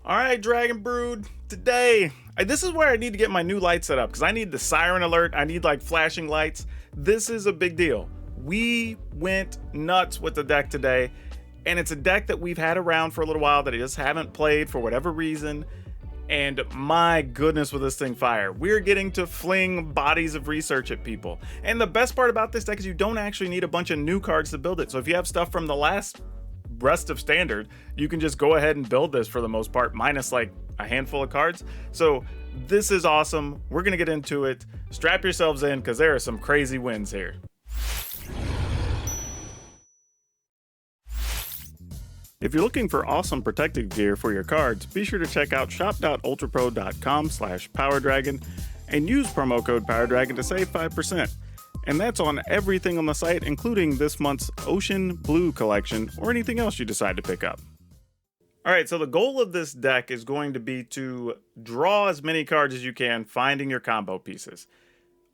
All right, Dragon Brood, today, this is where I need to get my new light set up because I need the siren alert. I need like flashing lights. This is a big deal. We went nuts with the deck today, and it's a deck that we've had around for a little while that I just haven't played for whatever reason. And my goodness, with this thing fire. We're getting to fling bodies of research at people. And the best part about this deck is you don't actually need a bunch of new cards to build it. So if you have stuff from the last rest of standard, you can just go ahead and build this for the most part, minus like a handful of cards. So this is awesome. We're gonna get into it. Strap yourselves in because there are some crazy wins here. If you're looking for awesome protective gear for your cards, be sure to check out shop.ultrapro.com/PowrDragn and use promo code PowrDragn to save 5%. And that's on everything on the site, including this month's Ocean Blue collection or anything else you decide to pick up. Alright, so the goal of this deck is going to be to draw as many cards as you can, finding your combo pieces.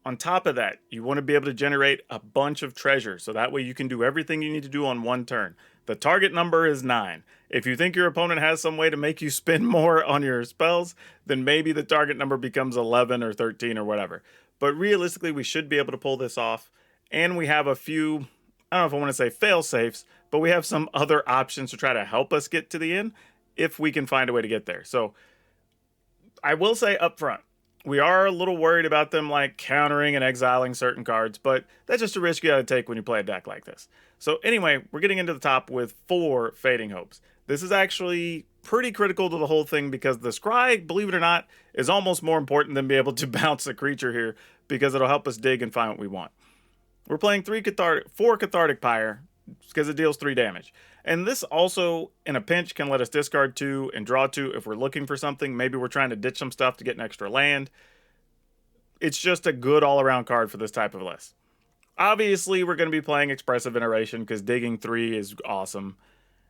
On top of that, you want to be able to generate a bunch of treasure, so that way you can do everything you need to do on one turn. The target number is 9. If you think your opponent has some way to make you spend more on your spells, then maybe the target number becomes 11 or 13 or whatever. But realistically, we should be able to pull this off. And we have a few, I don't know if I want to say fail-safes, but we have some other options to try to help us get to the end if we can find a way to get there. So I will say up front, we are a little worried about them like countering and exiling certain cards, but that's just a risk you gotta take when you play a deck like this. So anyway, we're getting into the top with 4 Fading Hopes. This is actually pretty critical to the whole thing because the Scry, believe it or not, is almost more important than being able to bounce a creature here because it'll help us dig and find what we want. We're playing 4 Cathartic Pyre because it deals 3 damage. And this also, in a pinch, can let us discard 2 and draw 2 if we're looking for something. Maybe we're trying to ditch some stuff to get an extra land. It's just a good all-around card for this type of list. Obviously, we're going to be playing Expressive Iteration because digging 3 is awesome.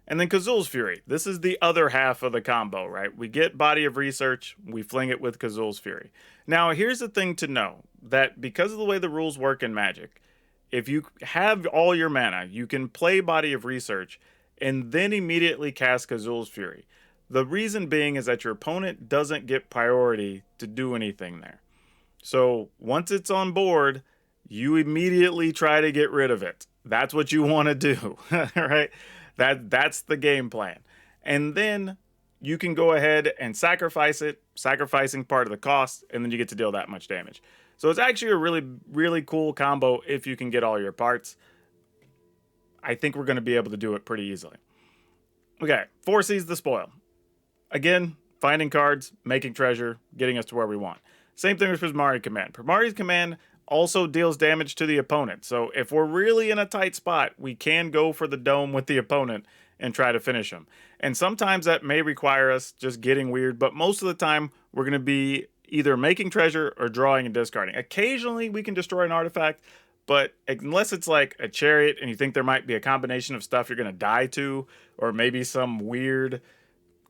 And then Kazul's Fury. This is the other half of the combo, right? We get Body of Research, we fling it with Kazul's Fury. Now, here's the thing to know, that because of the way the rules work in Magic, if you have all your mana, you can play Body of Research and then immediately cast Kazul's Fury. The reason being is that your opponent doesn't get priority to do anything there. So once it's on board, you immediately try to get rid of it. That's what you want to do, right? That's the game plan. And then you can go ahead and sacrifice it, sacrificing part of the cost, and then you get to deal that much damage. So it's actually a really, really cool combo if you can get all your parts. I think we're going to be able to do it pretty easily. Okay, 4 Seize the Spoil. Again, finding cards, making treasure, getting us to where we want. Same thing with Prismari Command. Prismari's Command also deals damage to the opponent. So if we're really in a tight spot, we can go for the dome with the opponent and try to finish them. And sometimes that may require us just getting weird, but most of the time we're going to be either making treasure or drawing and discarding. Occasionally we can destroy an artifact, but unless it's like a chariot and you think there might be a combination of stuff you're going to die to, or maybe some weird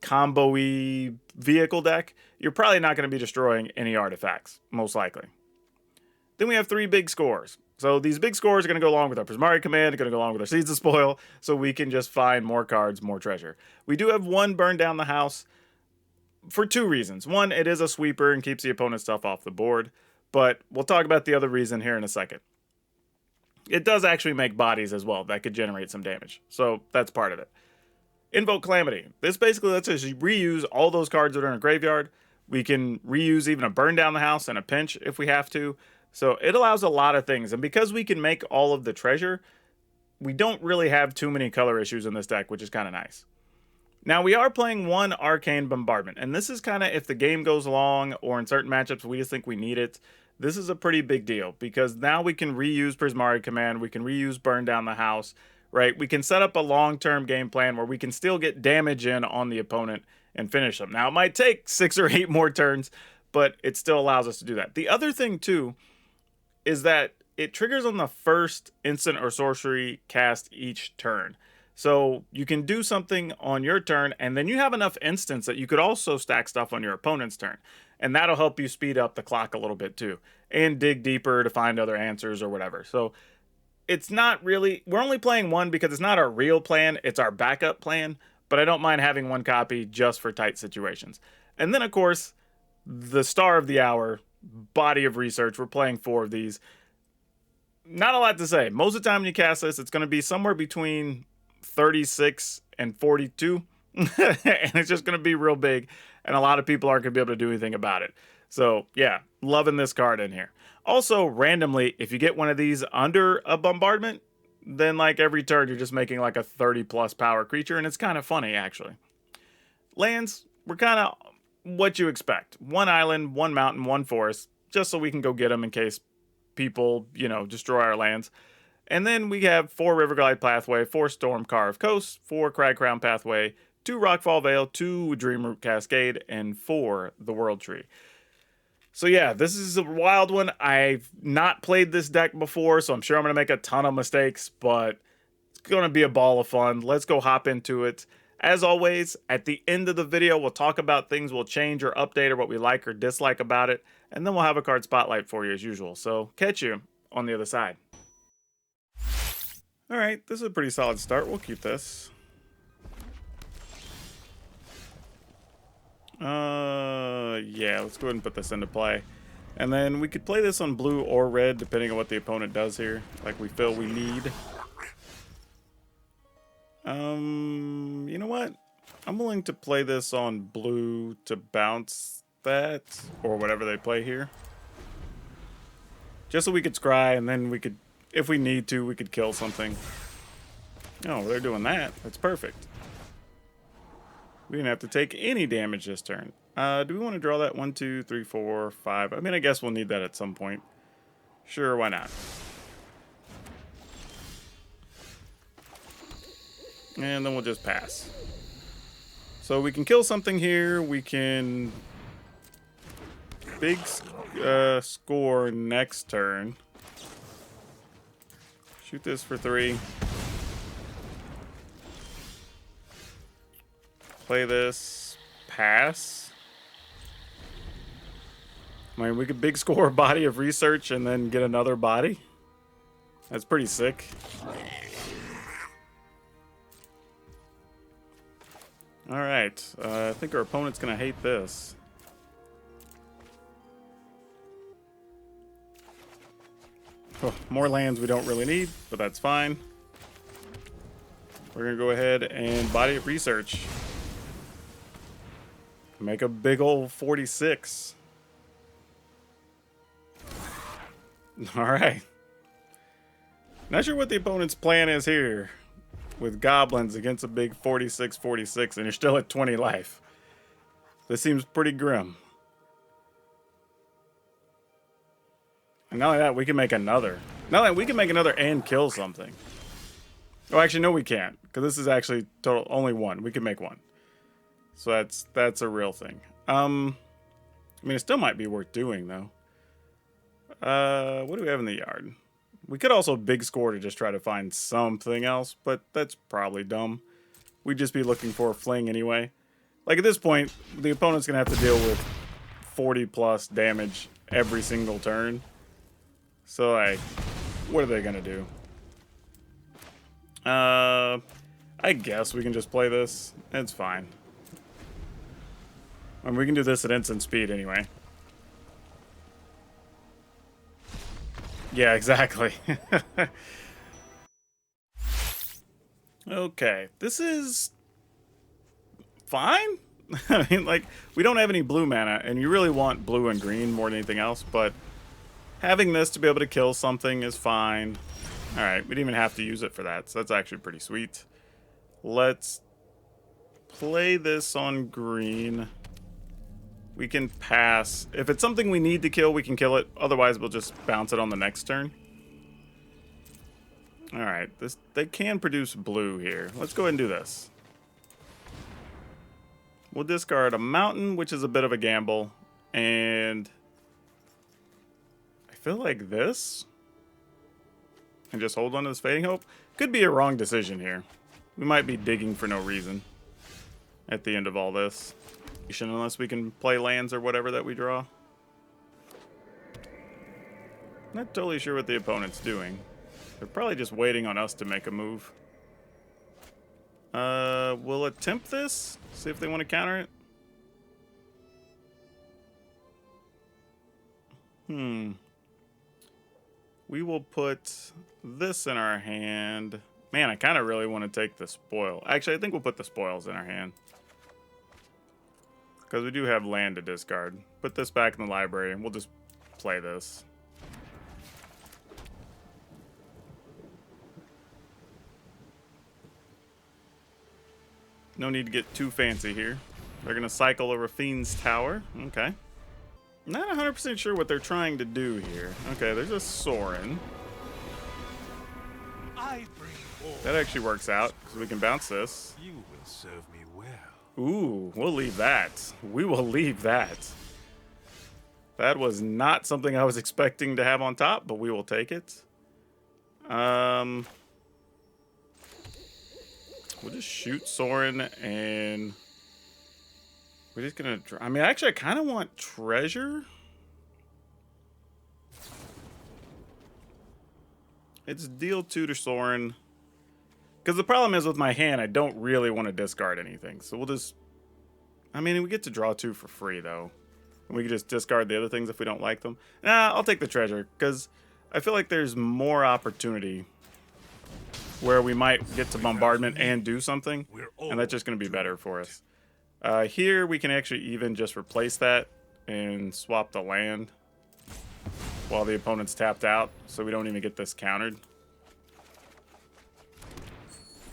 combo-y vehicle deck, you're probably not going to be destroying any artifacts, most likely. Then we have 3 big scores. So these big scores are going to go along with our Prismari Command, are going to go along with our Seize the Spoil, so we can just find more cards, more treasure. We do have 1 Burn Down the House for 2 reasons. 1, it is a sweeper and keeps the opponent's stuff off the board, but we'll talk about the other reason here in a second. It does actually make bodies as well that could generate some damage, so that's part of it. Invoke Calamity. This basically lets us reuse all those cards that are in a graveyard. We can reuse even a Burn Down the House and a pinch if we have to. So it allows a lot of things. And because we can make all of the treasure, we don't really have too many color issues in this deck, which is kind of nice. Now we are playing 1 Arcane Bombardment. And this is kind of if the game goes long or in certain matchups we just think we need it. This is a pretty big deal because now we can reuse Prismari Command. We can reuse Burn Down the House, right? We can set up a long-term game plan where we can still get damage in on the opponent and finish them. Now it might take 6 or 8 more turns, but it still allows us to do that. The other thing too is that it triggers on the first instant or sorcery cast each turn. So you can do something on your turn, and then you have enough instants that you could also stack stuff on your opponent's turn. And that'll help you speed up the clock a little bit too, and dig deeper to find other answers or whatever. So it's not really, we're only playing 1 because it's not our real plan, it's our backup plan. but I don't mind having one copy just for tight situations. And then, of course, the star of the hour, Body of Research. We're playing 4 of these. Not a lot to say. Most of the time when you cast this, it's going to be somewhere between 36 and 42. And it's just going to be real big. And a lot of people aren't going to be able to do anything about it. So, yeah, loving this card in here. Also, randomly, if you get one of these under a bombardment, then like every turn, you're just making like a 30+ power creature. And it's kind of funny, actually. Lands, we're kind of what you expect. 1 island, 1 mountain, 1 forest. Just so we can go get them in case people, you know, destroy our lands. And then we have 4 Riverglide Pathway, 4 Storm Carve Coast, 4 Crag Crown Pathway, 2 Rockfall Vale, 2 Dreamroot Cascade, and 4 The World Tree. So yeah, this is a wild one. I've not played this deck before, so I'm sure I'm going to make a ton of mistakes, but it's going to be a ball of fun. Let's go hop into it. As always, at the end of the video, we'll talk about things we'll change or update or what we like or dislike about it, and then we'll have a card spotlight for you as usual. So catch you on the other side. All right, this is a pretty solid start. We'll keep this. Yeah, let's go ahead and put this into play. And then we could play this on blue or red, depending on what the opponent does here, like we feel we need. You know what? I'm willing to play this on blue to bounce that, or whatever they play here. Just so we could scry, and then we could, if we need to, we could kill something. Oh, they're doing that. That's perfect. We didn't have to take any damage this turn. Do we want to draw that? 1, 2, 3, 4, 5. I mean, I guess we'll need that at some point. Sure, why not? And then we'll just pass. So we can kill something here. We can big score next turn. Shoot this for 3. Play this. Pass. I mean, we could big score Body of Research and then get another body. That's pretty sick. Alright, I think our opponent's going to hate this. Oh, more lands we don't really need, but that's fine. We're going to go ahead and Body of Research. Make a big old 46. Alright. Not sure what the opponent's plan is here. With goblins against a big 46-46, and you're still at 20 life. This seems pretty grim. And not only that, we can make another. Not only that, we can make another and kill something. Oh, actually, no, we can't, because this is actually total only 1. We can make 1. So that's a real thing. I mean, it still might be worth doing, though. What do we have in the yard? We could also big score to just try to find something else, but that's probably dumb. We'd just be looking for a fling anyway. Like, at this point, the opponent's going to have to deal with 40+ damage every single turn. So, like, what are they going to do? I guess we can just play this. It's fine. I mean, we can do this at instant speed anyway. Yeah, exactly. Okay, this is fine. I mean, like, we don't have any blue mana, and you really want blue and green more than anything else, but having this to be able to kill something is fine. Alright, we didn't even have to use it for that, so that's actually pretty sweet. Let's play this on green. We can pass. If it's something we need to kill, we can kill it. Otherwise, we'll just bounce it on the next turn. Alright, they can produce blue here. Let's go ahead and do this. We'll discard a mountain, which is a bit of a gamble. And I feel like this. And just hold on to this Fading Hope. Could be a wrong decision here. We might be digging for no reason at the end of all this. Unless we can play lands or whatever that we draw. Not totally sure what the opponent's doing. They're probably just waiting on us to make a move. We'll attempt this. See if they want to counter it. We will put this in our hand. Man, I kind of really want to take the spoil. Actually, I think we'll put the spoils in our hand. Because we do have land to discard. Put this back in the library and we'll just play this. No need to get too fancy here. They're going to cycle a Rafine's Tower. Okay. Not 100% sure what they're trying to do here. Okay, there's a Sorin. That actually works out, because we can bounce this. You will serve me well. Ooh, we'll leave that. We will leave that. That was not something I was expecting to have on top, but we will take it. We'll just shoot Sorin, and we're just gonna. I mean, actually, I kind of want treasure. It's deal 2 to Sorin. Because the problem is with my hand, I don't really want to discard anything. So we'll just. I mean, we get to draw 2 for free though. And we can just discard the other things if we don't like them. Nah, I'll take the treasure because I feel like there's more opportunity where we might get to bombardment and do something, and that's just going to be better for us. Here we can actually even just replace that and swap the land while the opponent's tapped out, so we don't even get this countered.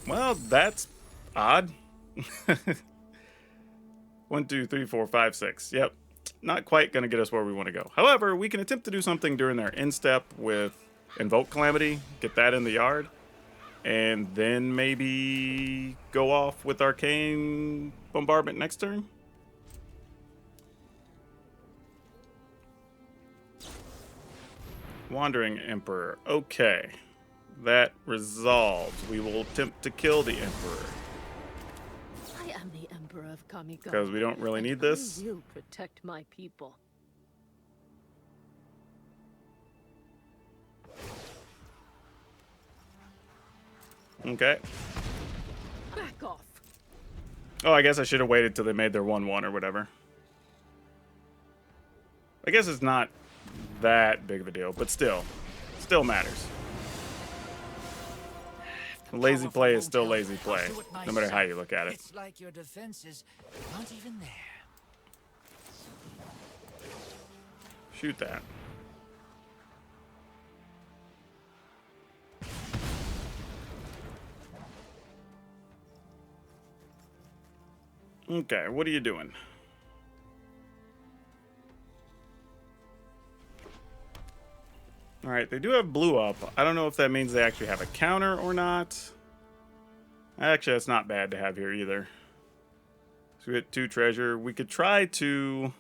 Well, that's odd. 1, 2, 3, 4, 5, 6. Yep, not quite going to get us where we want to go. However, we can attempt to do something during their end step with Invoke Calamity, get that in the yard, and then maybe go off with Arcane Bombardment next turn. Wandering Emperor. Okay. That resolves. We will attempt to kill the Emperor. I am the Emperor of Kamigawa. Because we don't really need this. I will protect my people. Okay. Back off. Oh, I guess I should have waited till they made their 1/1 or whatever. I guess it's not that big of a deal, but still matters. Lazy play is still lazy play, no matter how you look at it. It's like your defenses aren't even there. Shoot that. Okay, what are you doing? Alright, they do have blue up. I don't know if that means they actually have a counter or not. Actually, that's not bad to have here either. So we get 2 treasure. We could try to,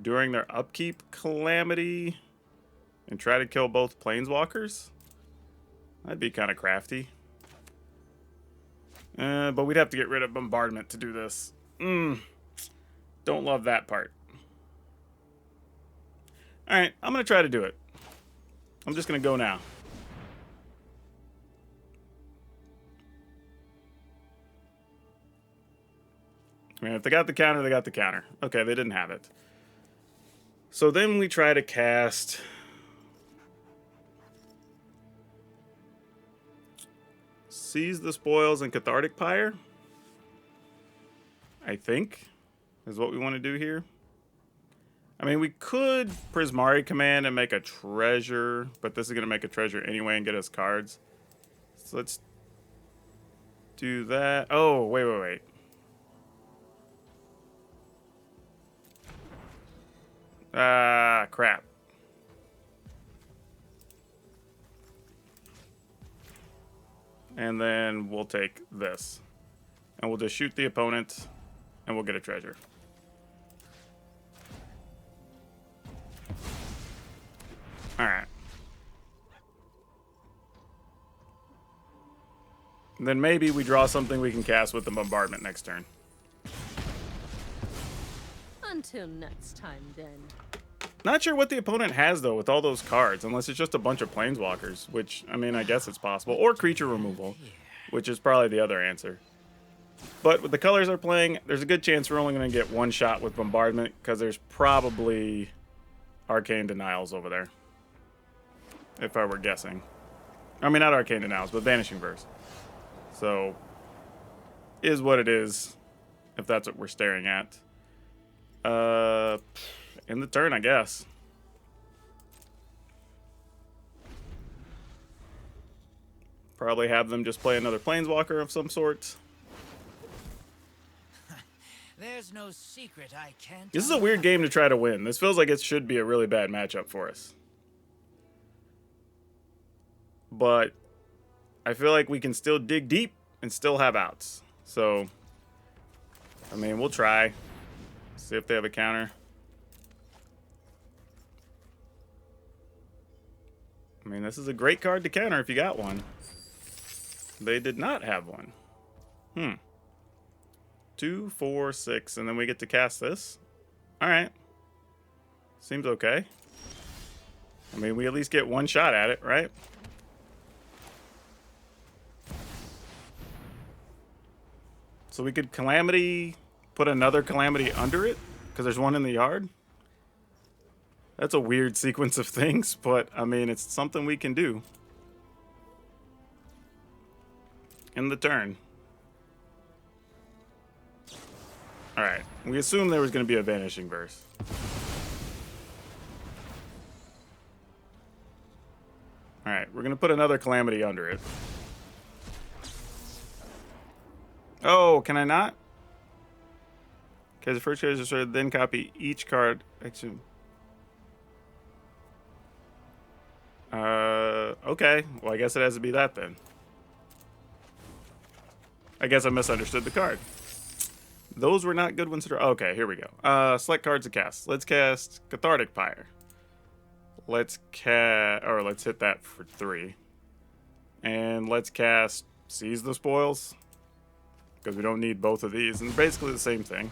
during their upkeep, Calamity and try to kill both Planeswalkers. That'd be kind of crafty. But we'd have to get rid of Bombardment to do this. Don't love that part. Alright, I'm going to try to do it. I'm just going to go now. I mean, if they got the counter, they got the counter. Okay, they didn't have it. So then we try to cast... Seize the Spoils and Cathartic Pyre, I think, is what we want to do here. I mean, we could Prismari Command and make a treasure, but this is going to make a treasure anyway and get us cards. So let's do that. Oh, wait. Ah, crap. And then we'll take this. And we'll just shoot the opponent, and we'll get a treasure. Alright. Then maybe we draw something we can cast with the bombardment next turn. Until next time, then. Not sure what the opponent has, though, with all those cards, unless it's just a bunch of planeswalkers, which, I mean, I guess it's possible. Or creature removal. which is probably the other answer. But with the colors they're playing, there's a good chance we're only going to get one shot with Bombardment because there's probably Arcane Denials over there. If I were guessing. I mean, not Arcane Denials, but Vanishing Verse. So, is what it is, if that's what we're staring at. In the turn, I guess. Probably have them just play another Planeswalker of some sort. There's no secret I can't. This is a weird game to try to win. This feels like it should be a really bad matchup for us. But I feel like we can still dig deep and still have outs. So, I mean, we'll try. See if they have a counter. I mean, this is a great card to counter if you got one. They did not have one. 2, 4, 6, and then we get to cast this. Alright. Seems okay. I mean, we at least get one shot at it, right? So we could Calamity, put another Calamity under it, because there's one in the yard. That's a weird sequence of things, but, I mean, it's something we can do. In the turn. Alright, we assumed there was going to be a Vanishing Verse. Alright, we're going to put another Calamity under it. Oh, can I not? Okay, the first card is destroyed, then copy each card. Actually, okay. Well, I guess it has to be that then. I guess I misunderstood the card. Those were not good ones to draw. Okay, here we go. Select cards to cast. Let's cast Cathartic Pyre. Let's hit that for 3. And let's cast Seize the Spoils. Because we don't need both of these. And basically the same thing.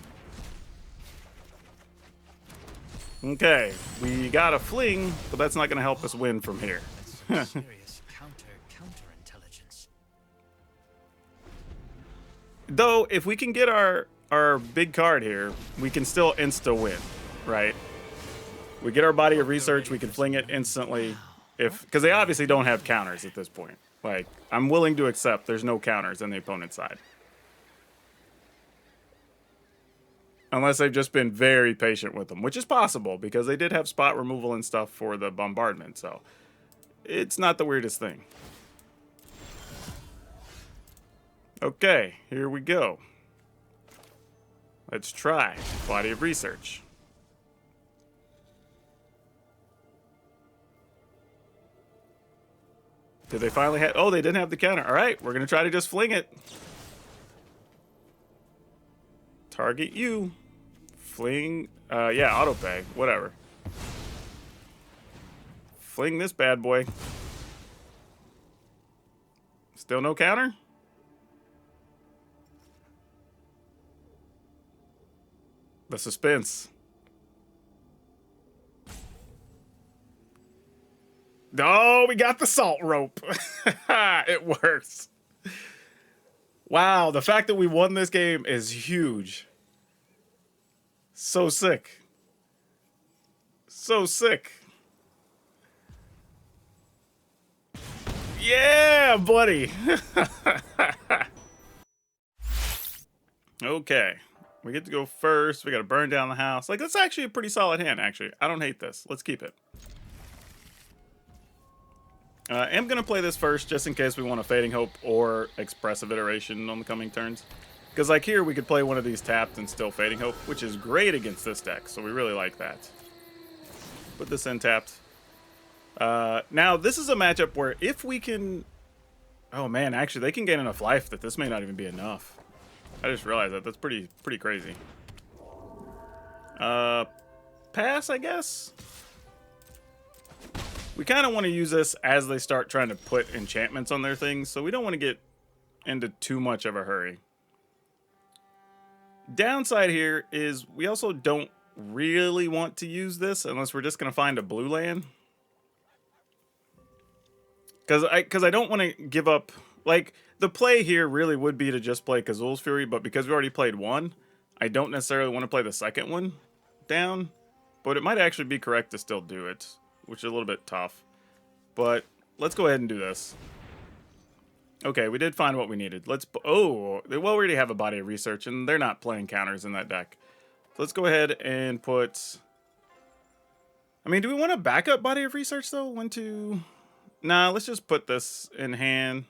Okay, we got a Fling, but that's not going to help us win from here. Serious counter intelligence. Though, if we can get our big card here, we can still insta-win, right? We get our Body of Research, we can fling it instantly. Because they obviously don't have counters at this point. Like, I'm willing to accept there's no counters on the opponent's side. Unless they've just been very patient with them, which is possible, because they did have spot removal and stuff for the bombardment, so it's not the weirdest thing. Okay, here we go. Let's try Body of Research. Did they finally have... Oh, they didn't have the counter. All right, we're going to try to just fling it. Target you. Fling... yeah, autopay. Whatever. Fling this bad boy. Still no counter? The suspense. Oh, we got the salt rope. It works. Wow, the fact that we won this game is huge. So sick. So sick. Yeah, buddy. Okay. We get to go first. We got to burn down the house. Like, that's actually a pretty solid hand, actually. I don't hate this. Let's keep it. I'm going to play this first, just in case we want a Fading Hope or Expressive Iteration on the coming turns. Because, like, here, we could play one of these tapped and still Fading Hope, which is great against this deck, so we really like that. Put this in tapped. Now, this is a matchup where if we can... Oh, man, actually, they can gain enough life that this may not even be enough. I just realized that. That's pretty crazy. Pass, I guess? We kind of want to use this as they start trying to put enchantments on their things, so we don't want to get into too much of a hurry. Downside here is we also don't really want to use this unless we're just going to find a blue land. Because I don't want to give up... Like, the play here really would be to just play Kazul's Fury, but because we already played one, I don't necessarily want to play the second one down. But it might actually be correct to still do it, which is a little bit tough. But let's go ahead and do this. Okay, we did find what we needed. Oh, well, we already have a Body of Research, and they're not playing counters in that deck. So let's go ahead and put... I mean, do we want a backup Body of Research, though? 1, 2... Nah, let's just put this in hand.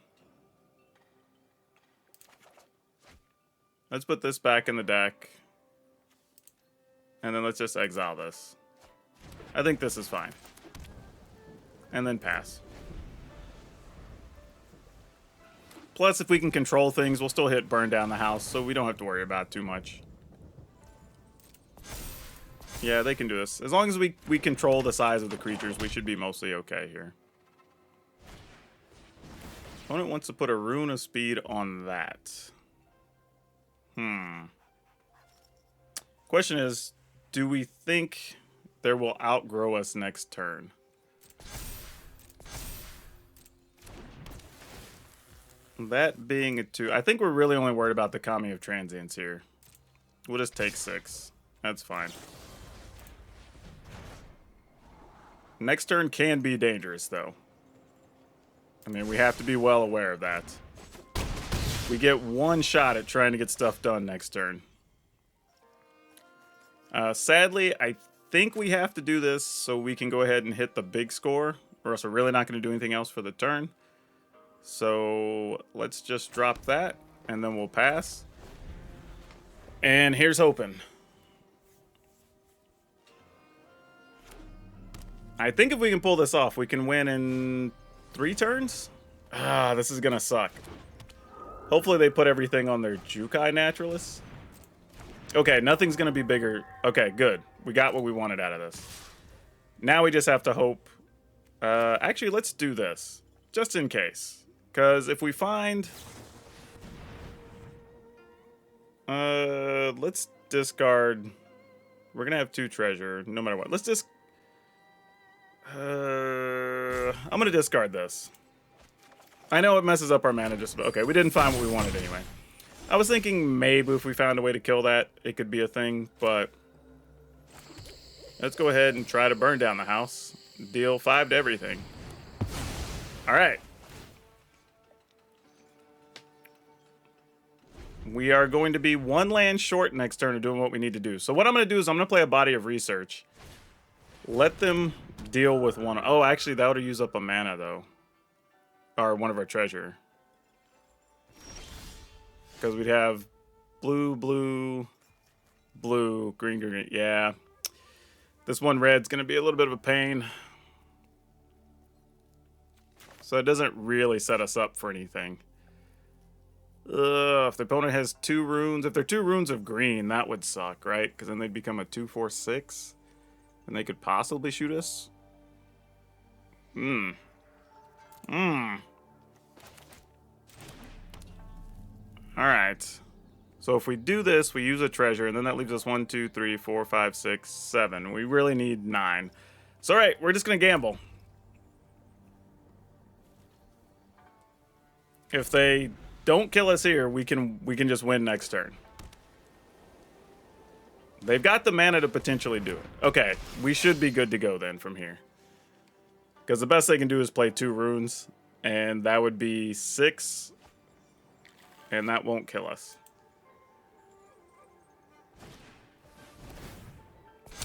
Let's put this back in the deck. And then let's just exile this. I think this is fine. And then pass. Plus, if we can control things, we'll still hit burn down the house, so we don't have to worry about it too much. Yeah, they can do this. As long as we control the size of the creatures, we should be mostly okay here. Opponent wants to put a Rune of Speed on that. Question is, do we think there will outgrow us next turn? That being a 2, I think we're really only worried about the Kami of Transience here. We'll just take 6. That's fine. Next turn can be dangerous, though. I mean, we have to be well aware of that. We get one shot at trying to get stuff done next turn. Sadly, I think we have to do this so we can go ahead and hit the big score, or else we're really not going to do anything else for the turn. So let's just drop that, and then we'll pass. And here's hoping. I think if we can pull this off, we can win in 3 turns. Ah, this is going to suck. Hopefully they put everything on their Jukai Naturalists. Okay, nothing's going to be bigger. Okay, good. We got what we wanted out of this. Now we just have to hope. Actually, let's do this. Just in case. Because if we find... let's discard... We're going to have 2 treasure, no matter what. Let's just... I'm going to discard this. I know it messes up our mana just about. Okay, we didn't find what we wanted anyway. I was thinking maybe if we found a way to kill that, it could be a thing, but... Let's go ahead and try to burn down the house. Deal 5 to everything. Alright. We are going to be 1 land short next turn of doing what we need to do. So what I'm going to do is I'm going to play a Body of Research. Let them deal with one. Oh, actually, that would use up a mana, though. Or one of our treasure. Because we'd have blue, blue, blue, green, green, green. Yeah. This one red's going to be a little bit of a pain. So it doesn't really set us up for anything. If the opponent has 2 runes, if they're 2 runes of green, that would suck, right? Because then they'd become a 2/4/6, and they could possibly shoot us. Alright. So if we do this, we use a treasure, and then that leaves us 1, 2, 3, 4, 5, 6, 7. We really need 9. So alright, we're just gonna gamble. If they don't kill us here, we can just win next turn. They've got the mana to potentially do it. Okay, we should be good to go then from here. Because the best they can do is play 2 runes, and that would be 6, and that won't kill us.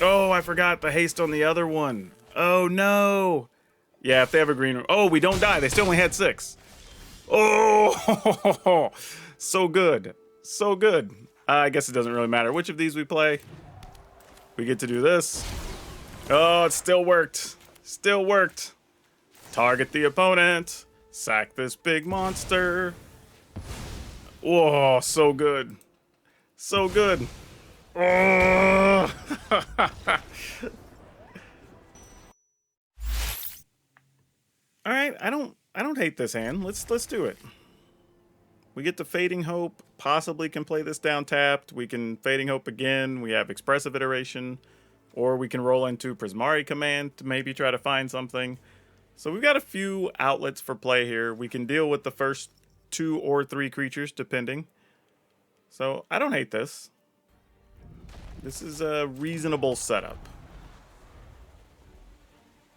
Oh, I forgot the haste on the other one. Oh, no. Yeah, if they have a green... Oh, we don't die. They still only had 6. Oh, so good. So good. I guess it doesn't really matter which of these we play. We get to do this. Oh, it still worked. Still worked. Target the opponent. Sack this big monster. Whoa, so good. So good. Oh. All right, I don't hate this hand. Let's do it. We get to Fading Hope. Possibly can play this down tapped. We can Fading Hope again. We have Expressive Iteration. Or we can roll into Prismari Command to maybe try to find something. So we've got a few outlets for play here. We can deal with the first 2 or 3 creatures, depending. So I don't hate this. This is a reasonable setup.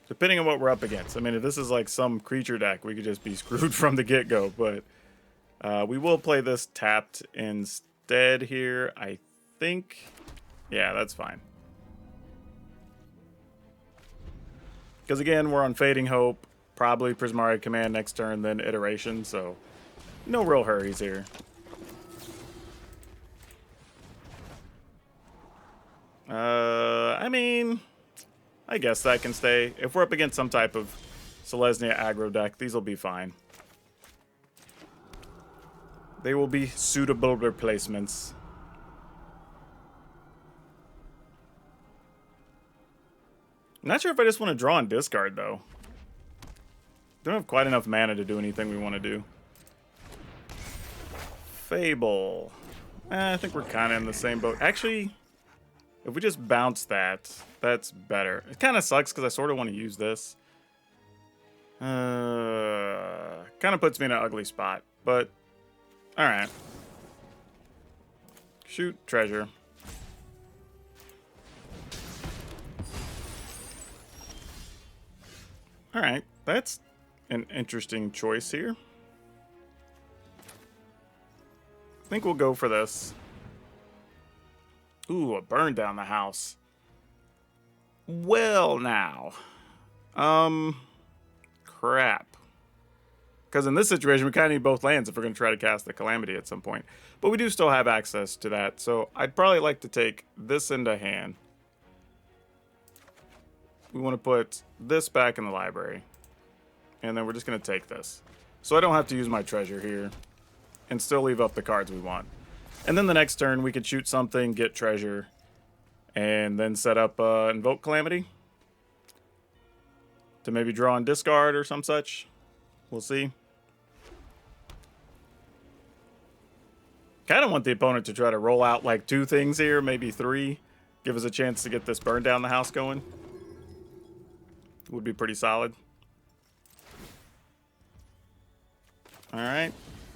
Depending on what we're up against. I mean, if this is like some creature deck, we could just be screwed from the get-go. But we will play this tapped instead here, I think. Yeah, that's fine. Because again, we're on Fading Hope. Probably Prismari Command next turn, then Iteration. So no real hurries here. I mean, I guess that can stay. If we're up against some type of Selesnya aggro deck, these will be fine. They will be suitable replacements. I'm not sure if I just want to draw and discard, though. Don't have quite enough mana to do anything we want to do. Fable. I think we're kind of in the same boat. Actually, if we just bounce that, that's better. It kind of sucks because I sort of want to use this. Kind of puts me in an ugly spot, but alright. Shoot, treasure. Alright, that's an interesting choice here. I think we'll go for this. Ooh, a burn down the house. Well, now. Crap. Because in this situation, we kind of need both lands if we're going to try to cast the Calamity at some point. But we do still have access to that, so I'd probably like to take this into hand. We want to put this back in the library. And then we're just going to take this. So I don't have to use my treasure here. And still leave up the cards we want. And then the next turn, we could shoot something, get treasure, and then set up Invoke Calamity. To maybe draw and discard or some such. We'll see. Kind of want the opponent to try to roll out like 2 things here, maybe 3. Give us a chance to get this burn down the house going. Would be pretty solid. Alright.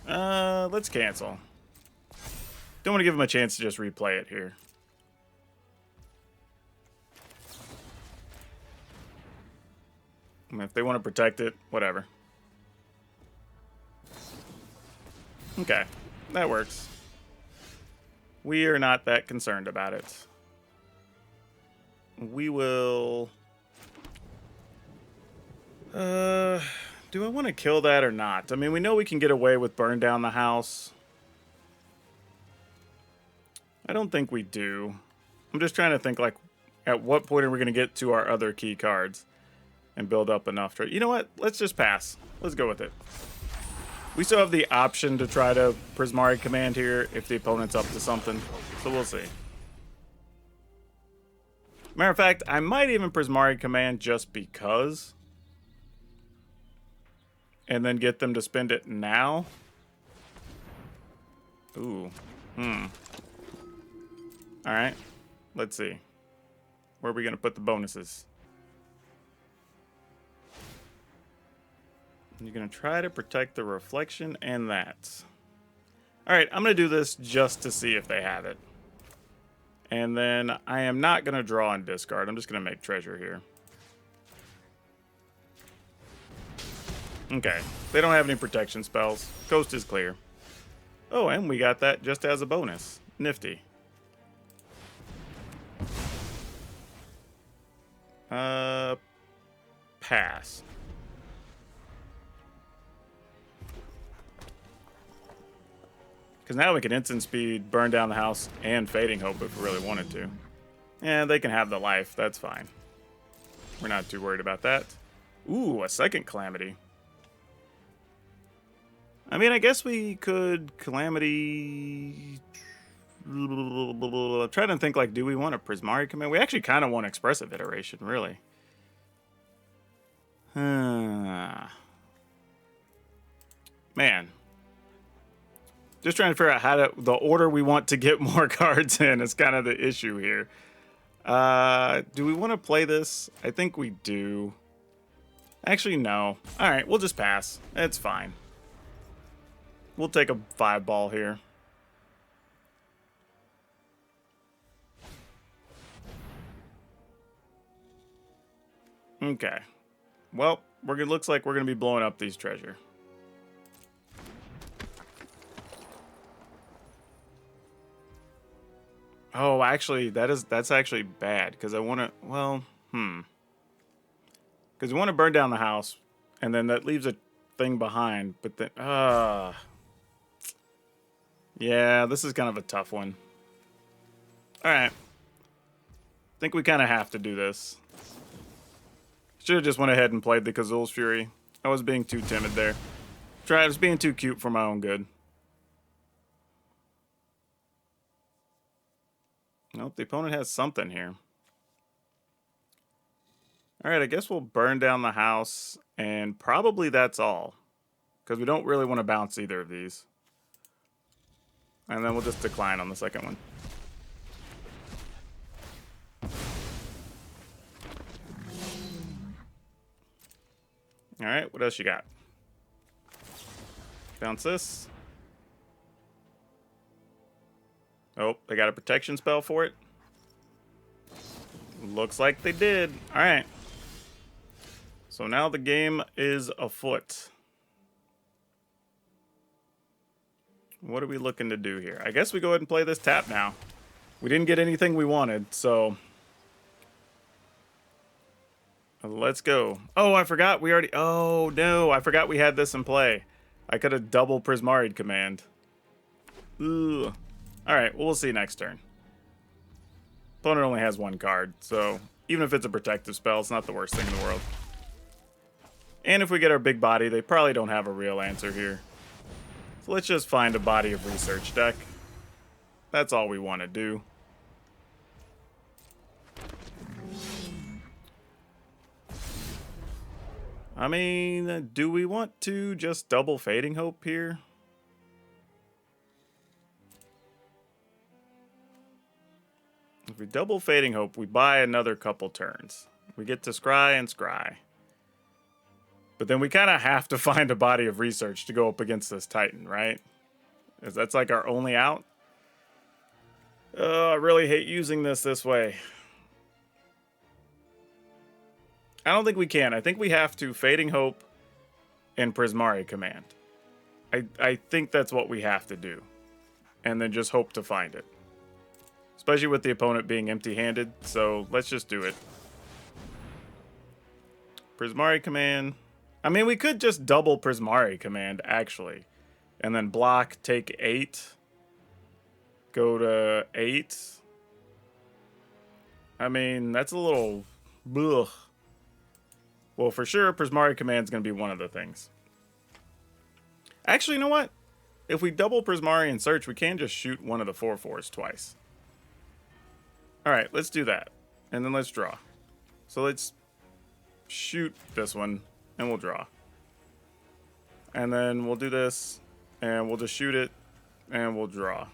Let's cancel. Don't want to give him a chance to just replay it here. I mean, if they want to protect it, whatever. Okay, that works. We are not that concerned about it. We will... do I want to kill that or not? I mean, we know we can get away with burn down the house. I don't think we do. I'm just trying to think, like, at what point are we going to get to our other key cards and build up enough to... You know what? Let's just pass. Let's go with it. We still have the option to try to Prismari Command here if the opponent's up to something. So we'll see. Matter of fact, I might even Prismari Command just because. And then get them to spend it now. Ooh. Alright. Let's see. Where are we going to put the bonuses? You're going to try to protect the reflection and that. Alright, I'm going to do this just to see if they have it. And then I am not going to draw and discard. I'm just going to make treasure here. Okay, they don't have any protection spells. Coast is clear. Oh, and we got that just as a bonus. Nifty. Pass. Because now we can instant speed, burn down the house, and Fading Hope if we really wanted to. Yeah, they can have the life. That's fine. We're not too worried about that. Ooh, a second Calamity. I mean, I guess we could Calamity... I'm trying to think, like, do we want a Prismari Command? We actually kind of want Expressive Iteration, really. Man. Just trying to figure out how to... The order we want to get more cards in is kind of the issue here. Do we want to play this? I think we do. Actually, no. Alright, we'll just pass. It's fine. We'll take a 5-ball here. Okay. Well, looks like we're gonna be blowing up these treasure. Oh, actually, that's actually bad because I want to. Well, because we want to burn down the house, and then that leaves a thing behind. But then, yeah, this is kind of a tough one. All right, think we kind of have to do this. Should have just went ahead and played the Kazul's Fury. I was being too timid there. I was being too cute for my own good. Nope, the opponent has something here. Alright, I guess we'll burn down the house, and probably that's all. Because we don't really want to bounce either of these. And then we'll just decline on the second one. Alright, what else you got? Bounce this. Oh, they got a protection spell for it. Looks like they did. Alright. So now the game is afoot. What are we looking to do here? I guess we go ahead and play this tap now. We didn't get anything we wanted, so... let's go. Oh, I forgot we already... Oh, no. I forgot we had this in play. I could have double Prismari'd command. Ooh. Alright, well, we'll see next turn. Opponent only has one card, so even if it's a protective spell, it's not the worst thing in the world. And if we get our big body, they probably don't have a real answer here. So let's just find a body of research deck. That's all we want to do. I mean, do we want to just double Fading Hope here? If we double Fading Hope, we buy another couple turns. We get to scry and scry. But then we kind of have to find a body of research to go up against this Titan, right? Because that's like our only out. Oh, I really hate using this way. I don't think we can. I think we have to Fading Hope and Prismari command. I think that's what we have to do. And then just hope to find it. Especially with the opponent being empty-handed, so let's just do it. Prismari command. I mean, we could just double Prismari command, actually. And then block, take 8. Go to 8. I mean, that's a little... Ugh. Well, for sure, Prismari command is going to be one of the things. Actually, you know what? If we double Prismari and search, we can just shoot one of the 4/4s twice. Alright, let's do that. And then let's draw. So let's shoot this one, and we'll draw. And then we'll do this, and we'll just shoot it, and we'll draw.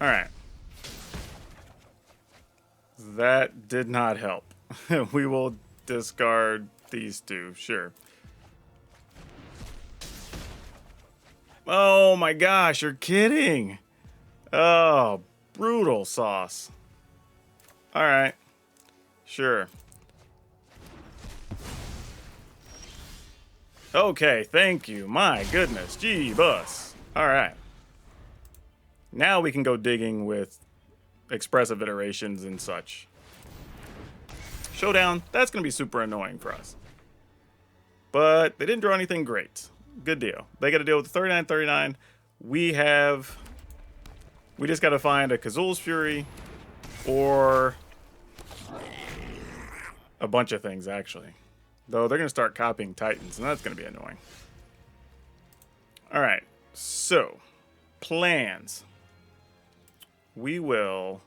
Alright. That did not help. We will discard these two, sure. Oh my gosh, you're kidding! Oh, brutal sauce. Alright. Sure. Okay, thank you. My goodness. Gee, bus. Alright. Now we can go digging with expressive iterations and such. Showdown, that's going to be super annoying for us. But they didn't draw anything great. Good deal. They got to deal with 39-39. We just got to find a Kazul's Fury or a bunch of things, actually. Though they're going to start copying Titans, and that's going to be annoying. All right, so plans. We will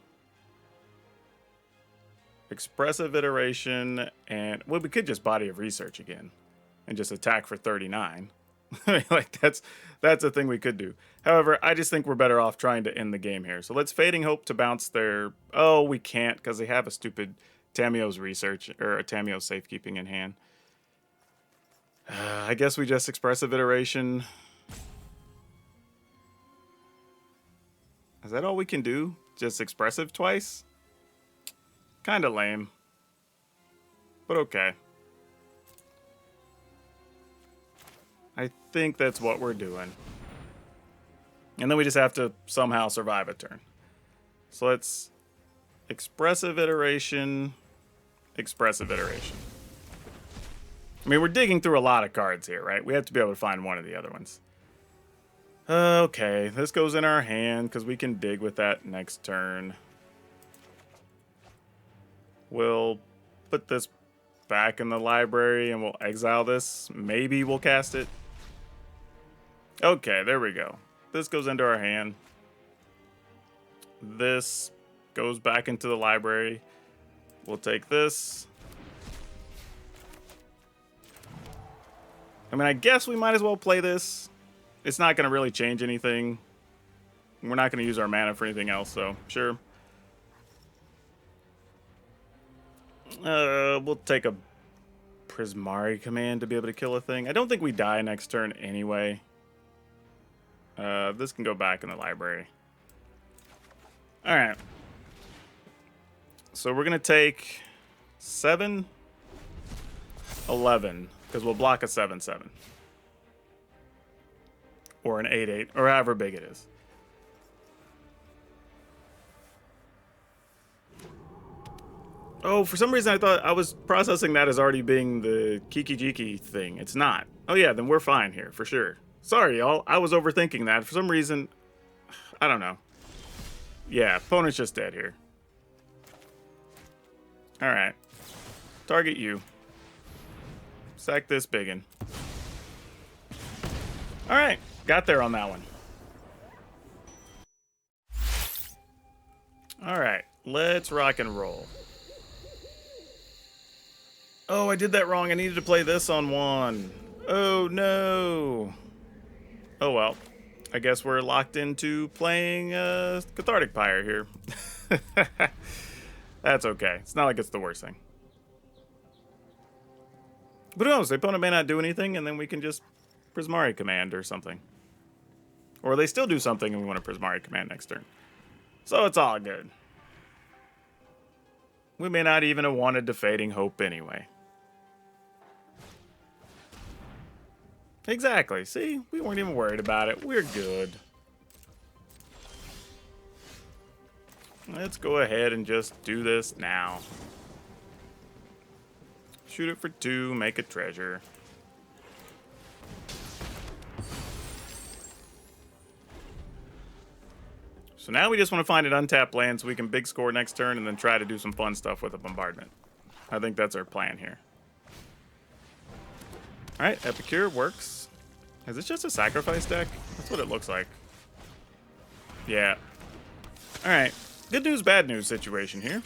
expressive iteration, and well, we could just body of research again and just attack for 39. I mean, like that's a thing we could do. However, I just think we're better off trying to end the game here. So let's Fading Hope to bounce their... Oh, we can't because they have a stupid Tamio's research or a Tamio's safekeeping in hand. I guess we just expressive iteration. Is that all we can do? Just expressive twice? Kinda lame. But okay. I think that's what we're doing. And then we just have to somehow survive a turn. So let's expressive iteration, expressive iteration. I mean, we're digging through a lot of cards here, right? We have to be able to find one of the other ones. Okay, this goes in our hand because we can dig with that next turn. We'll put this back in the library and we'll exile this. Maybe we'll cast it. Okay, there we go. This goes into our hand. This goes back into the library. We'll take this. I mean, I guess we might as well play this. It's not going to really change anything. We're not going to use our mana for anything else, so sure. We'll take a Prismari command to be able to kill a thing. I don't think we die next turn anyway. This can go back in the library. Alright. So we're going to take 7, 11, because we'll block a 7/7. Or an 8/8, or however big it is. Oh, for some reason I thought I was processing that as already being the Kiki Jiki thing. It's not. Oh yeah, then we're fine here, for sure. Sorry, y'all. I was overthinking that. For some reason, I don't know. Yeah, opponent's just dead here. Alright. Target you. Sack this biggin. Alright, got there on that one. Alright, let's rock and roll. Oh, I did that wrong. I needed to play this on one. Oh, no. Oh, well. I guess we're locked into playing Cathartic Pyre here. That's okay. It's not like it's the worst thing. But who knows? The opponent may not do anything, and then we can just Prismari command or something. Or they still do something and we want to Prismari command next turn. So it's all good. We may not even have wanted Defeating Hope anyway. Exactly. See? We weren't even worried about it. We're good. Let's go ahead and just do this now. Shoot it for 2, make a treasure. So now we just want to find an untapped land so we can big score next turn and then try to do some fun stuff with a bombardment. I think that's our plan here. Alright, Epicure works. Is this just a sacrifice deck? That's what it looks like. Yeah. Alright. Good news, bad news situation here.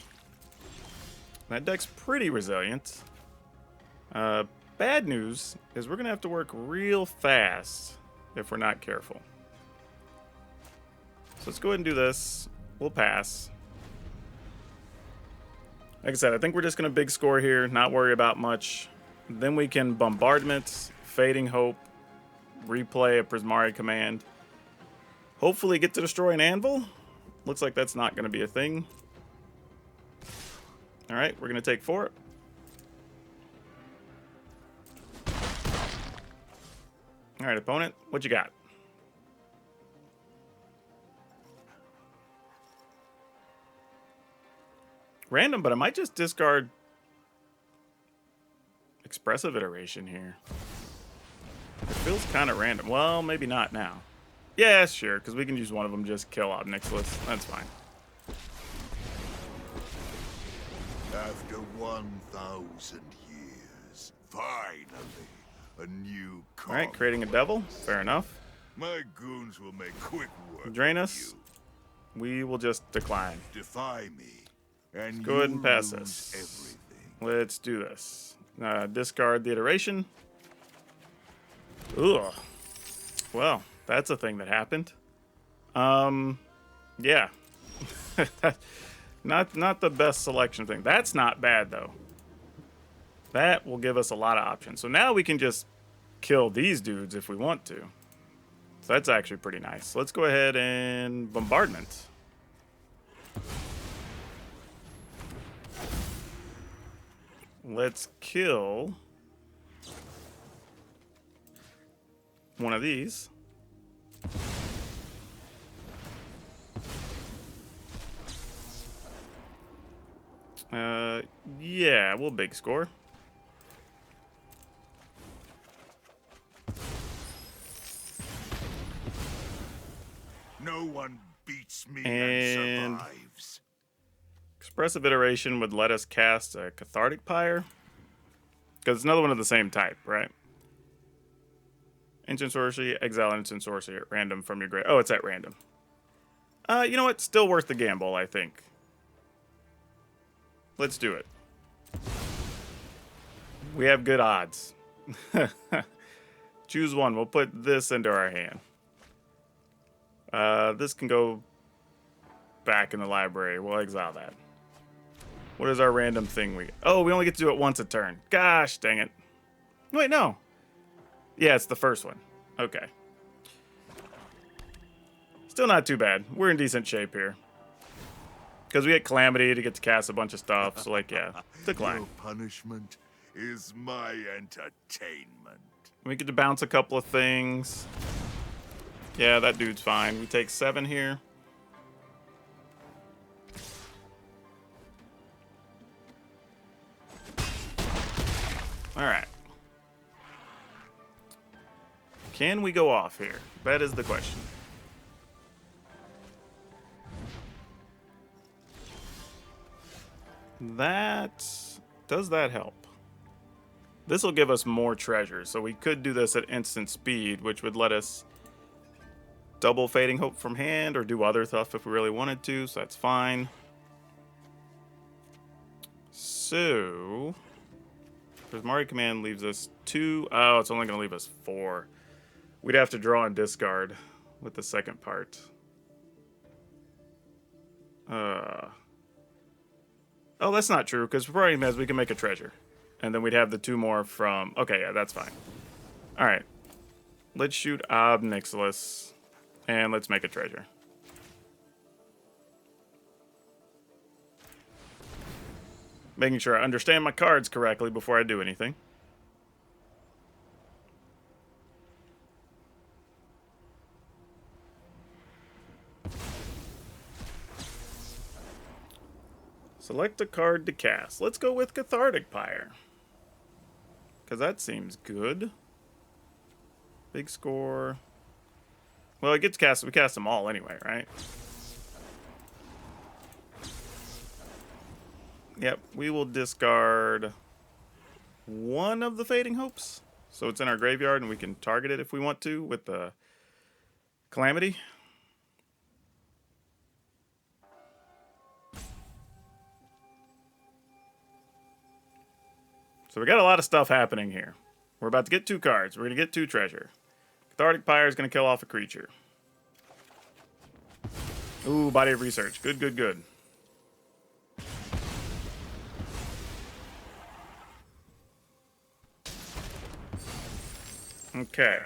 That deck's pretty resilient. Bad news is we're going to have to work real fast if we're not careful. So let's go ahead and do this. We'll pass. Like I said, I think we're just going to big score here, not worry about much. Then we can bombardment, Fading Hope, replay a Prismari command. Hopefully get to destroy an anvil. Looks like that's not going to be a thing. Alright, we're going to take 4. Alright, opponent, what you got? Random, but I might just discard expressive iteration here. It feels kind of random. Well, maybe not now. Yeah, sure, because we can use one of them, just kill out Decklist. That's fine. After 1,000 years, finally, a new All right, creating a devil. Fair enough. My goons will make quick work. Drain of us. you. We will just decline. Defy me, and Go ahead and pass lose this. everything. Let's do this. Discard the iteration. Ugh. Well, that's a thing that happened. Yeah. Not the best selection thing. That's not bad though. That will give us a lot of options. So now we can just kill these dudes if we want to. So that's actually pretty nice. Let's go ahead and bombardment. Let's kill one of these. Yeah, we'll big score. No one beats me And and survives. Expressive Iteration would let us cast a Cathartic Pyre. Because it's another one of the same type, right? Ancient Sorcery, exile Ancient Sorcery at random from your grave. Oh, it's at random. You know what? Still worth the gamble, I think. Let's do it. We have good odds. Choose one. We'll put this into our hand. This can go back in the library. We'll exile that. What is our random thing we... Oh, we only get to do it once a turn. Gosh, dang it. Wait, no. Yeah, it's the first one. Okay. Still not too bad. We're in decent shape here. Because we get Calamity to get to cast a bunch of stuff. So, like, yeah. Decline. Your punishment is my entertainment. We get to bounce a couple of things. Yeah, that dude's fine. We take 7 here. Alright. Can we go off here? That is the question. Does that help? This will give us more treasure, so we could do this at instant speed, which would let us double Fading Hope from hand or do other stuff if we really wanted to, so that's fine. So, Prismari Command leaves us 2. Oh, it's only going to leave us 4. We'd have to draw and discard with the second part. Oh, that's not true, because Prismari Command, we can make a treasure. And then we'd have the 2 more from... Okay, yeah, that's fine. Alright. Let's shoot Ob Nixilis. And let's make a treasure. Making sure I understand my cards correctly before I do anything. Select a card to cast. Let's go with Cathartic Pyre. Because that seems good. Big score. Well, it gets cast. We cast them all anyway, right? Yep, we will discard 1 of the Fading Hopes. So it's in our graveyard and we can target it if we want to with the Calamity. So we got a lot of stuff happening here. We're about to get 2 cards. We're going to get 2 treasure. Cathartic Pyre is going to kill off a creature. Ooh, Body of Research. Good, good, good. Okay.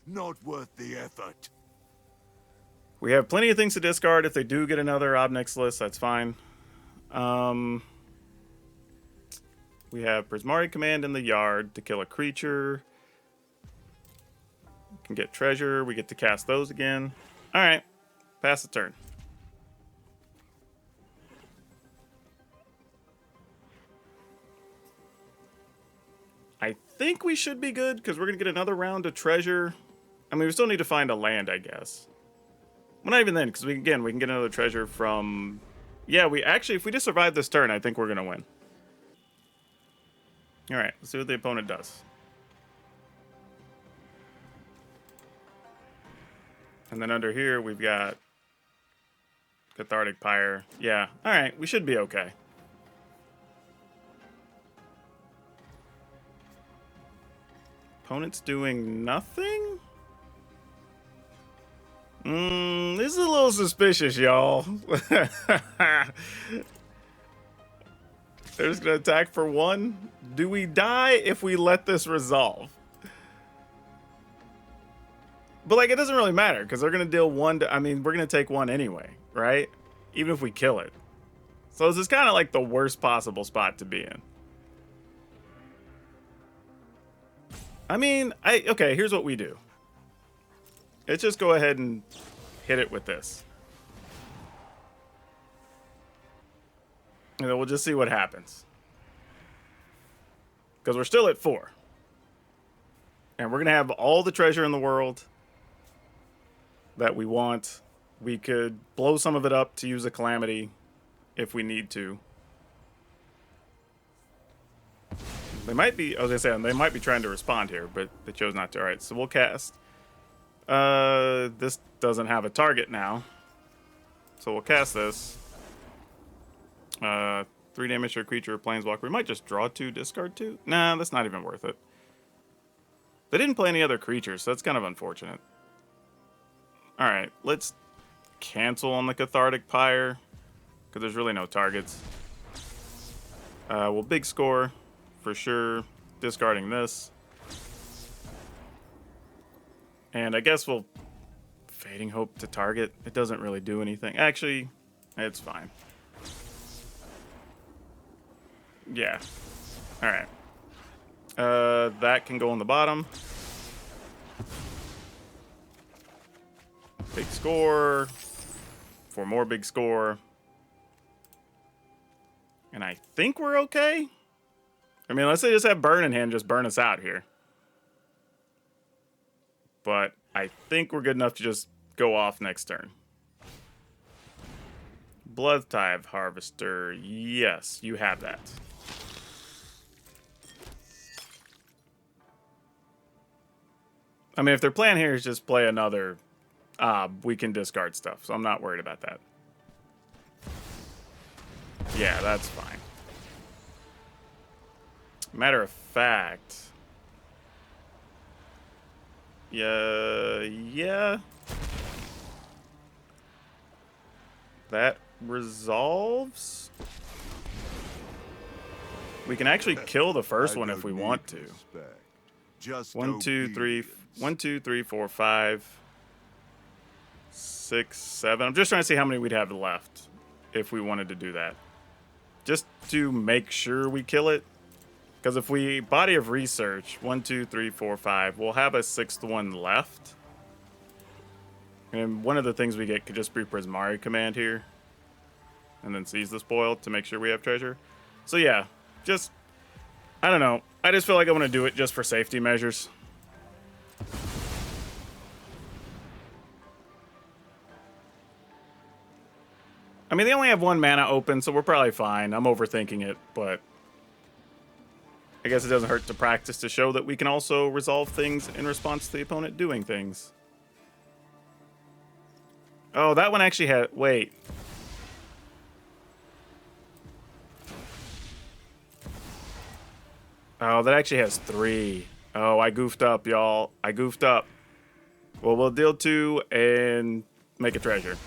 Not worth the effort. We have plenty of things to discard. If they do get another Ob Nixilis, that's fine. We have Prismari Command in the yard to kill a creature. We can get treasure. We get to cast those again. All right. Pass the turn. I think we should be good because we're going to get another round of treasure. I mean, we still need to find a land, I guess. Well, not even then, because we can get another treasure from... Yeah, we actually, if we just survive this turn, I think we're going to win. All right, let's see what the opponent does. And then under here, we've got Cathartic Pyre. Yeah, all right, we should be okay. Opponent's doing nothing? This is a little suspicious, y'all. They're just going to attack for 1. Do we die if we let this resolve? But, like, it doesn't really matter, because they're going to deal one I mean, we're going to take one anyway, right? Even if we kill it. So this is kind of like the worst possible spot to be in. I mean, okay, here's what we do. Let's just go ahead and hit it with this. And then we'll just see what happens. Because we're still at 4. And we're going to have all the treasure in the world that we want. We could blow some of it up to use a calamity if we need to. They might be, I was going to say, they might be trying to respond here, but they chose not to. All right, so we'll cast. This doesn't have a target now. So we'll cast this. 3 damage to a creature or planeswalker. We might just draw 2, discard 2. Nah, that's not even worth it. They didn't play any other creatures, so that's kind of unfortunate. Alright, let's cancel on the Cathartic Pyre, because there's really no targets. We'll big score, for sure, discarding this. And I guess we'll Fading Hope to target. It doesn't really do anything. Actually, it's fine. Yeah. Alright. That can go on the bottom. Big score. 4 more big score. And I think we're okay. I mean, let's say just have burn in hand, just burn us out here. But I think we're good enough to just go off next turn. Bloodtithe Harvester. Yes, you have that. I mean, if their plan here is just play another, we can discard stuff, so I'm not worried about that. Yeah, that's fine. Matter of fact... Yeah. That resolves. We can actually kill the first one if we want to. Just 1, 2, 3, 1, 2, 3, 4, 5, 6, 7. I'm just trying to see how many we'd have left if we wanted to do that. Just to make sure we kill it. Because if we Body of Research, 1, 2, 3, 4, 5, we'll have a 6th one left. And one of the things we get could just be Prismari Command here. And then Seize the Spoil to make sure we have treasure. So yeah, just, I don't know. I just feel like I want to do it just for safety measures. I mean, they only have 1 mana open, so we're probably fine. I'm overthinking it, but... I guess it doesn't hurt to practice to show that we can also resolve things in response to the opponent doing things. Oh, that one actually had... Wait. Oh, that actually has 3. Oh, I goofed up, y'all. I goofed up. Well, we'll deal 2 and make a treasure.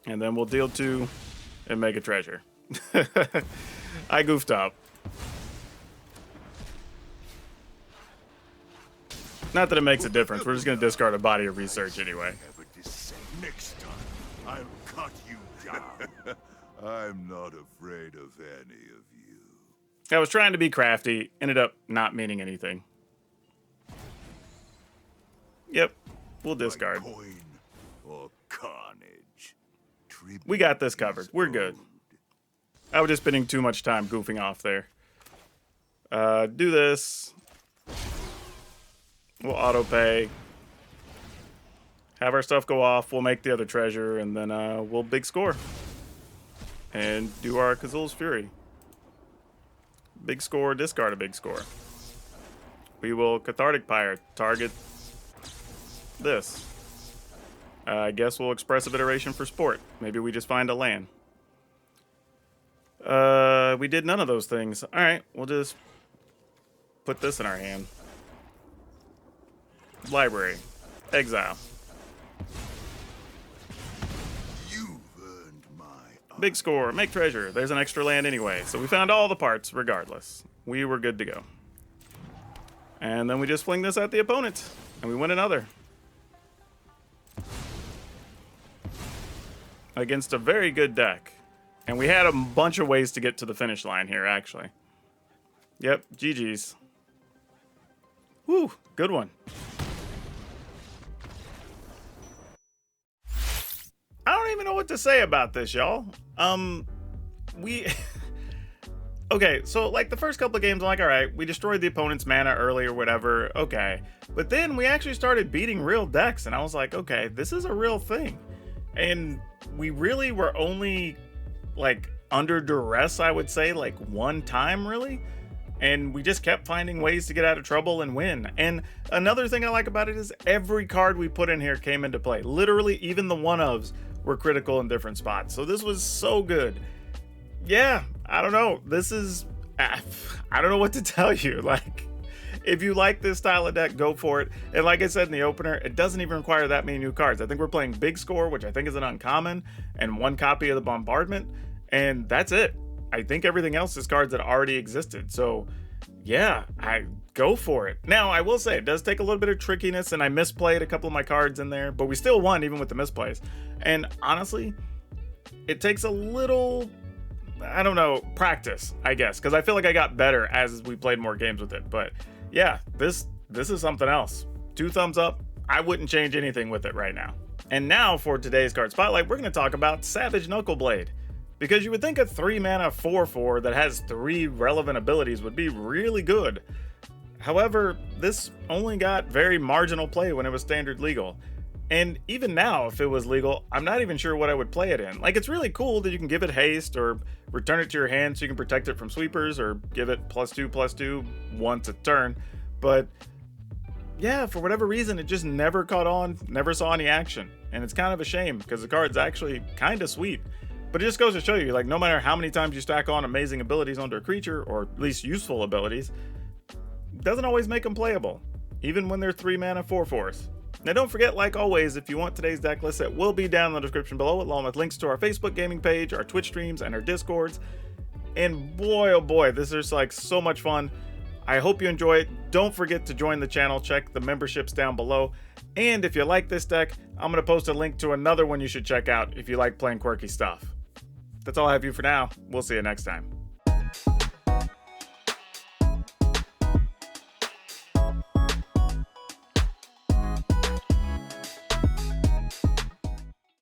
And then we'll deal 2 and make a treasure. I goofed up. Not that it makes a difference. We're just going to discard a Body of Research anyway. Next time, I'll cut you down. I'm not afraid of any of you. I was trying to be crafty. Ended up not meaning anything. Yep. We'll discard. Like coin or carnage. We got this covered. We're good. I was just spending too much time goofing off there. Do this. We'll auto pay. Have our stuff go off. We'll make the other treasure, and then we'll big score. And do our Kazul's Fury. Big score, discard a big score. We will Cathartic Pyre, target this. I guess we'll Expressive Iteration for sport. Maybe we just find a land. We did none of those things. Alright, we'll just put this in our hand. Library. Exile. You've earned my Big score. Make treasure. There's an extra land anyway. So we found all the parts regardless. We were good to go. And then we just fling this at the opponent, and we win another. Against a very good deck. And we had a bunch of ways to get to the finish line here, actually. Yep, GG's. Woo, good one. I don't even know what to say about this, y'all. Okay, so like the first couple of games, I'm like, all right, we destroyed the opponent's mana early or whatever, okay. But then we actually started beating real decks, and I was like, okay, this is a real thing. And we really were only like under duress, I would say, like one time really. And we just kept finding ways to get out of trouble and win. And another thing I like about it is every card we put in here came into play. Literally, even the one-ofs were critical in different spots. So this was so good. Yeah, I don't know. This is, I don't know what to tell you. Like, if you like this style of deck, go for it. And like I said in the opener, it doesn't even require that many new cards. I think we're playing Big Score, which I think is an uncommon, and one copy of the Bombardment, and that's it. I think everything else is cards that already existed. So yeah, I go for it. Now, I will say it does take a little bit of trickiness, and I misplayed a couple of my cards in there, but we still won even with the misplays. And honestly, it takes a little, I don't know, practice, I guess, because I feel like I got better as we played more games with it. But yeah, this is something else. 2 thumbs up. I wouldn't change anything with it right now. And now for today's card spotlight, we're going to talk about Savage Knuckleblade. Because you would think a 3-mana 4/4 that has 3 relevant abilities would be really good. However, this only got very marginal play when it was standard legal. And even now, if it was legal, I'm not even sure what I would play it in. Like, it's really cool that you can give it haste or return it to your hand so you can protect it from sweepers, or give it +2/+2 once a turn. But yeah, for whatever reason, it just never caught on, never saw any action. And it's kind of a shame because the card's actually kind of sweet. But it just goes to show you, like, no matter how many times you stack on amazing abilities onto a creature, or at least useful abilities, it doesn't always make them playable, even when they're 3-mana 4/4s. Now don't forget, like always, if you want today's deck list, it will be down in the description below, along with links to our Facebook gaming page, our Twitch streams, and our Discords. And boy, oh boy, this is like so much fun. I hope you enjoy it. Don't forget to join the channel, check the memberships down below. And if you like this deck, I'm going to post a link to another one you should check out if you like playing quirky stuff. That's all I have for you for now. We'll see you next time.